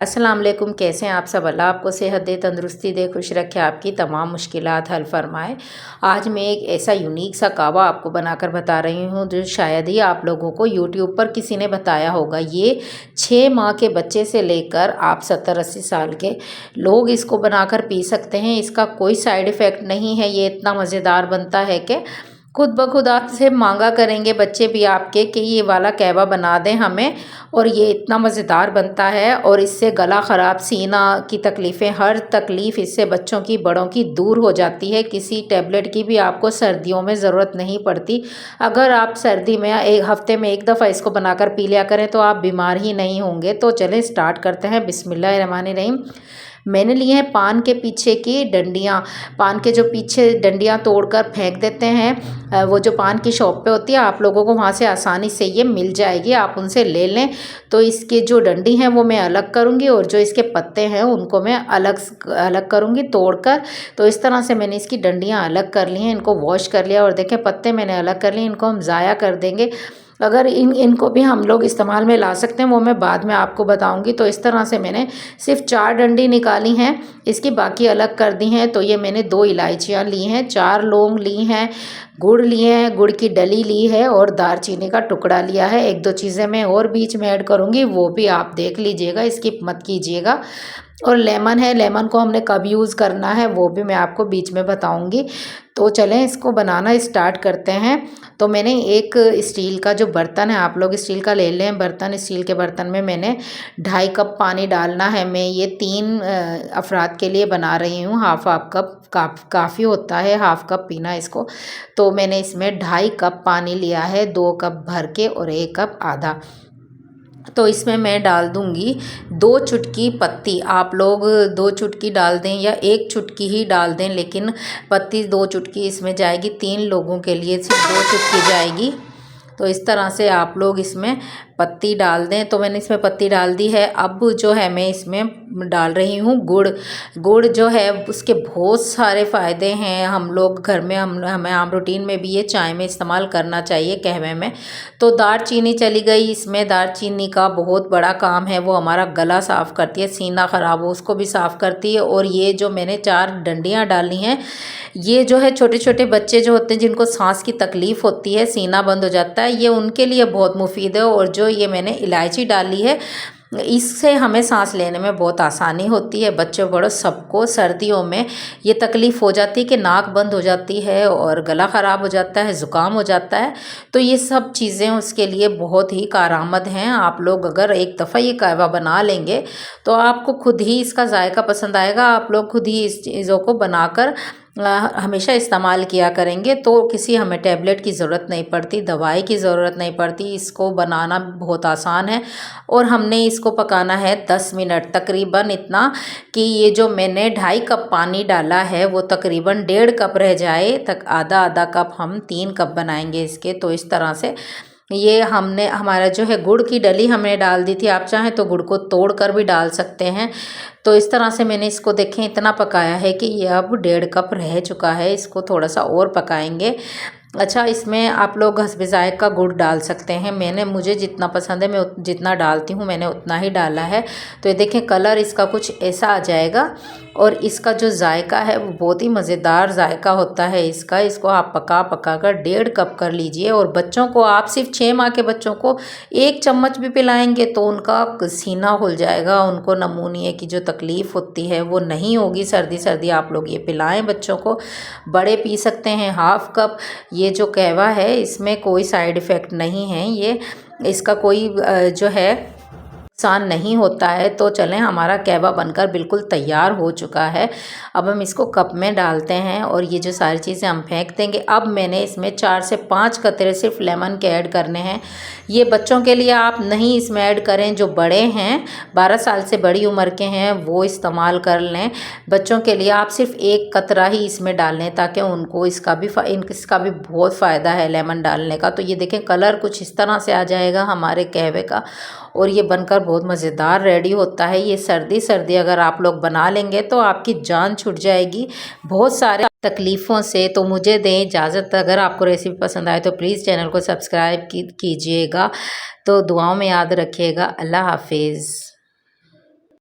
अस्सलाम वालेकुम। कैसे हैं आप सब? अल्लाह आपको सेहत दे, तंदुरुस्ती दे, खुश रखे, आपकी तमाम मुश्किलात हल फरमाए। आज मैं एक ऐसा यूनिक सा कहवा आपको बनाकर बता रही हूँ जो शायद ही आप लोगों को यूट्यूब पर किसी ने बताया होगा। ये 6 माह के बच्चे से लेकर आप 70-80 साल के लोग इसको बनाकर पी सकते हैं। इसका कोई साइड इफ़ेक्ट नहीं है। ये इतना मज़ेदार बनता है कि खुद ब खुद आपसे मांगा करेंगे बच्चे भी आपके कि ये वाला कहवा बना दें हमें। और ये इतना मज़ेदार बनता है और इससे गला ख़राब, सीना की तकलीफ़ें, हर तकलीफ़ इससे बच्चों की, बड़ों की दूर हो जाती है। किसी टैबलेट की भी आपको सर्दियों में ज़रूरत नहीं पड़ती। अगर आप सर्दी में एक हफ़्ते में एक दफ़ा इसको बनाकर पी लिया करें तो आप बीमार ही नहीं होंगे। तो चलें स्टार्ट करते हैं। बिस्मिल्लाहिर्रहमानिर्रहीम। मैंने लिए हैं पान के पीछे की डंडियाँ। पान के जो पीछे डंडियाँ तोड़कर फेंक देते हैं, वो जो पान की शॉप पे होती है, आप लोगों को वहाँ से आसानी से ये मिल जाएगी, आप उनसे ले लें। तो इसकी जो डंडी है वो मैं अलग करूँगी और जो इसके पत्ते हैं उनको मैं अलग अलग करूँगी तोड़कर। तो इस तरह से मैंने इसकी डंडियाँ अलग कर ली हैं, इनको वॉश कर लिया और देखें पत्ते मैंने अलग कर लिए। इनको हम ज़ाया कर देंगे। अगर इनको भी हम लोग इस्तेमाल में ला सकते हैं वो मैं बाद में आपको बताऊंगी। तो इस तरह से मैंने सिर्फ 4 डंडी निकाली हैं, इसकी बाकी अलग कर दी हैं। तो ये मैंने 2 इलायचियाँ ली हैं, 4 लौंग ली हैं, गुड़ लिए हैं, गुड़ की डली ली है और दालचीनी का टुकड़ा लिया है। 1-2 चीज़ें मैं और बीच में ऐड करूँगी, वो भी आप देख लीजिएगा, स्किप मत कीजिएगा। और लेमन है, लेमन को हमने कब यूज़ करना है वो भी मैं आपको बीच में बताऊंगी। तो चलें इसको बनाना स्टार्ट करते हैं। तो मैंने एक स्टील का जो बर्तन है, आप लोग स्टील का ले लें बर्तन। स्टील के बर्तन में मैंने 2.5 कप पानी डालना है। मैं ये 3 अफराद के लिए बना रही हूँ। हाफ कप काफ़ी होता है, हाफ कप पीना इसको। तो मैंने इसमें 2.5 कप पानी लिया है, 2 कप भर के और 1 कप आधा। तो इसमें मैं डाल दूंगी 2 चुटकी पत्ती। आप लोग 2 चुटकी डाल दें या 1 चुटकी ही डाल दें, लेकिन पत्ती 2 चुटकी इसमें जाएगी। 3 लोगों के लिए सिर्फ 2 चुटकी जाएगी। तो इस तरह से आप लोग इसमें पत्ती डाल दें। तो मैंने इसमें पत्ती डाल दी है। अब जो है मैं इसमें डाल रही हूँ गुड़। गुड़ जो है उसके बहुत सारे फ़ायदे हैं। हम लोग घर में हमें आम रूटीन में भी ये चाय में इस्तेमाल करना चाहिए, कहवे में। तो दालचीनी चली गई इसमें। दालचीनी का बहुत बड़ा काम है, वो हमारा गला साफ़ करती है, सीना ख़राब हो उसको भी साफ़ करती है। और ये जो मैंने 4 डंडियाँ डाली हैं, ये जो है छोटे छोटे बच्चे जो होते हैं जिनको सांस की तकलीफ़ होती है, सीना बंद हो जाता है, ये उनके लिए बहुत मुफीद है। और जो ये मैंने इलायची डाली है, इससे हमें सांस लेने में बहुत आसानी होती है। बच्चों बड़ों सबको सर्दियों में ये तकलीफ़ हो जाती है कि नाक बंद हो जाती है और गला ख़राब हो जाता है, ज़ुकाम हो जाता है। तो ये सब चीज़ें उसके लिए बहुत ही कारआमद हैं। आप लोग अगर एक दफ़ा ये कहवा बना लेंगे तो आपको खुद ही इसका जायका पसंद आएगा। आप लोग खुद ही इस चीज़ों को बनाकर हमेशा इस्तेमाल किया करेंगे। तो किसी हमें टैबलेट की ज़रूरत नहीं पड़ती, दवाई की ज़रूरत नहीं पड़ती। इसको बनाना बहुत आसान है। और हमने इसको पकाना है 10 मिनट तकरीबन, इतना कि ये जो मैंने 2.5 कप पानी डाला है वो तकरीबन 1.5 कप रह जाए तक। आधा आधा कप हम 3 कप बनाएंगे इसके। तो इस तरह से ये हमने हमारा जो है गुड़ की डली हमने डाल दी थी। आप चाहें तो गुड़ को तोड़ कर भी डाल सकते हैं। तो इस तरह से मैंने इसको देखें इतना पकाया है कि ये अब 1.5 कप रह चुका है। इसको थोड़ा सा और पकाएंगे। अच्छा, इसमें आप लोग हस्बे ज़ायक़ा गुड़ डाल सकते हैं। मुझे जितना पसंद है मैं जितना डालती हूँ, मैंने उतना ही डाला है। तो ये देखें कलर इसका कुछ ऐसा आ जाएगा। और इसका जो जायका है वो बहुत ही मज़ेदार जायका होता है इसका। इसको आप पका पका कर 1.5 कप कर लीजिए। और बच्चों को आप सिर्फ 6 माह के बच्चों को 1 चम्मच भी पिलाएंगे तो उनका सीना खुल जाएगा। उनको नमूनिए की जो तकलीफ़ होती है वो नहीं होगी। सर्दी आप लोग ये पिलाएं बच्चों को। बड़े पी सकते हैं हाफ कप। ये जो कहवा है इसमें कोई साइड इफ़ेक्ट नहीं है, ये इसका कोई जो है नुकसान नहीं होता है। तो चलें, हमारा कहवा बनकर बिल्कुल तैयार हो चुका है। अब हम इसको कप में डालते हैं और ये जो सारी चीज़ें हम फेंक देंगे। अब मैंने इसमें 4 से 5 कतरे सिर्फ लेमन के ऐड करने हैं। ये बच्चों के लिए आप नहीं इसमें ऐड करें, जो बड़े हैं 12 साल से बड़ी उम्र के हैं वो इस्तेमाल कर लें। बच्चों के लिए आप सिर्फ 1 कतरा ही इसमें डाल लें ताकि उनको इसका भी बहुत फ़ायदा है लेमन डालने का। तो ये देखें कलर कुछ इस तरह से आ जाएगा हमारे कहवे का। और ये बनकर बहुत मज़ेदार रेडी होता है। ये सर्दी अगर आप लोग बना लेंगे तो आपकी जान छूट जाएगी बहुत सारे तकलीफ़ों से। तो मुझे दें इजाज़त। अगर आपको रेसिपी पसंद आए तो प्लीज़ चैनल को सब्सक्राइब कीजिएगा। तो दुआओं में याद रखिएगा। अल्लाह हाफिज़।